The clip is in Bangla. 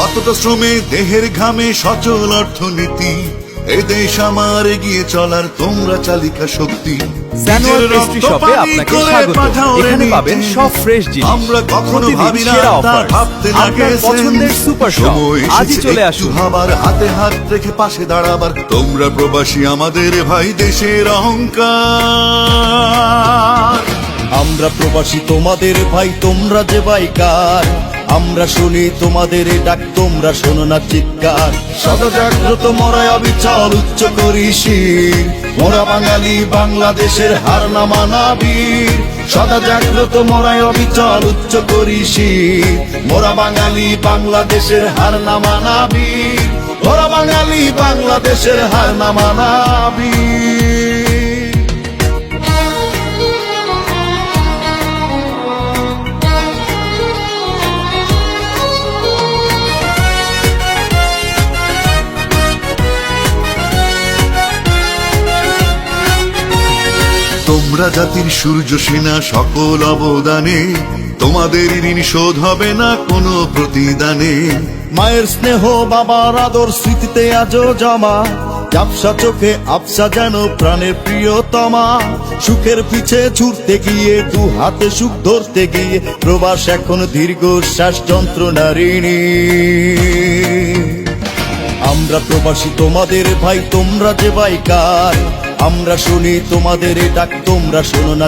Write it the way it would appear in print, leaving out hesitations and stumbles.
কতটা শ্রমে দেহের ঘামে সচল অর্থনীতি, এই দেশ আমার এগিয়ে চলার তোমরা চালিকা শক্তি। জানুয়ার পেস্ট্রি শপে আপনাকে স্বাগত। এখানে পাবেন সব ফ্রেশ জিনিস। আমরা কখনো প্রতিদিন ভাবি না সেরা তা অফার। ভাবতে আপনার লাগে পছন্দের সুপার শপ আজই চলে আসুন। আবার হাতে হাত রেখে পাশে দাঁড়াবার, তোমরা প্রবাসী আমাদের ভাই দেশের অহংকার। আমরা প্রবাসী তোমাদের ভাই, তোমরা যে বাইকার, আমরা শুনি তোমাদের ডাক, তোমরা শোনো না চিৎকার। সদা জাগ্রত মোরায় অবিচল উচ্চ করি শির, মোরা বাঙালি বাংলাদেশের হার না মানা বীর। সদা জাগ্রত মোরায় অবিচল উচ্চ করি শির, মোরা বাঙালি বাংলাদেশের হার না মানা বীর। মোরা বাঙালি বাংলাদেশের হার না মানা বীর। তোমরা জাতির সূর্য সেনা সকল অবদানে, তোমাদের ঋণ শোধ হবে না কোনো প্রতিদানে। মায়ের স্নেহ বাবার আদর স্মৃতিতে আজও জমা, ঝাপসা চোখে আবসা যেন প্রাণের প্রিয়তমা। সুখের পিছে ছুটতে গিয়ে দু হাতে সুখ ধরতে গিয়ে প্রবাস এখন দীর্ঘশ্বাস যন্ত্রণারিণী। আমরা প্রবাসী তোমাদের ভাই, তোমরা যে বাইকার, আমরা শুনি তোমাদের ডাক, তোমরা শোনো না।